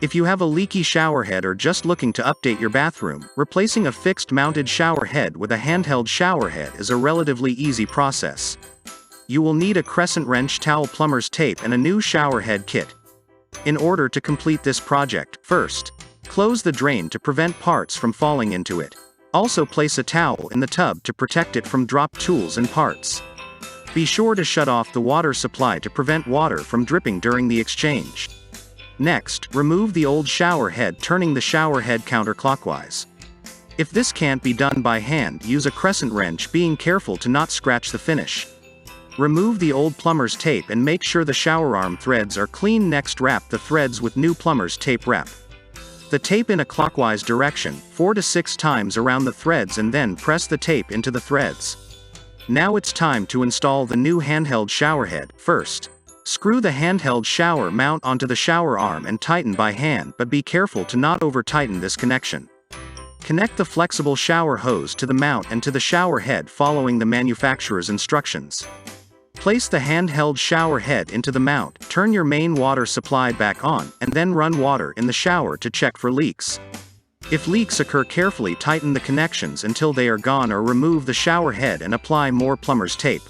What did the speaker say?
If you have a leaky shower head or just looking to update your bathroom, replacing a fixed mounted shower head with a handheld shower head is a relatively easy process. You will need a crescent wrench, towel, plumber's tape, and a new shower head kit. In order to complete this project, first, close the drain to prevent parts from falling into it. Also place a towel in the tub to protect it from dropped tools and parts. Be sure to shut off the water supply to prevent water from dripping during the exchange. Next, remove the old shower head, turning the shower head counterclockwise. If this can't be done by hand, use a crescent wrench, being careful to not scratch the finish. Remove the old plumber's tape and make sure the shower arm threads are clean. Next, wrap the threads with new plumber's tape. Wrap the tape in a clockwise direction 4 to 6 times around the threads and then press the tape into the threads. Now it's time to install the new handheld shower head. First, screw the handheld shower mount onto the shower arm and tighten by hand, but be careful to not over-tighten this connection. Connect the flexible shower hose to the mount and to the shower head following the manufacturer's instructions. Place the handheld shower head into the mount, turn your main water supply back on, and then run water in the shower to check for leaks. If leaks occur, carefully tighten the connections until they are gone, or remove the shower head and apply more plumber's tape.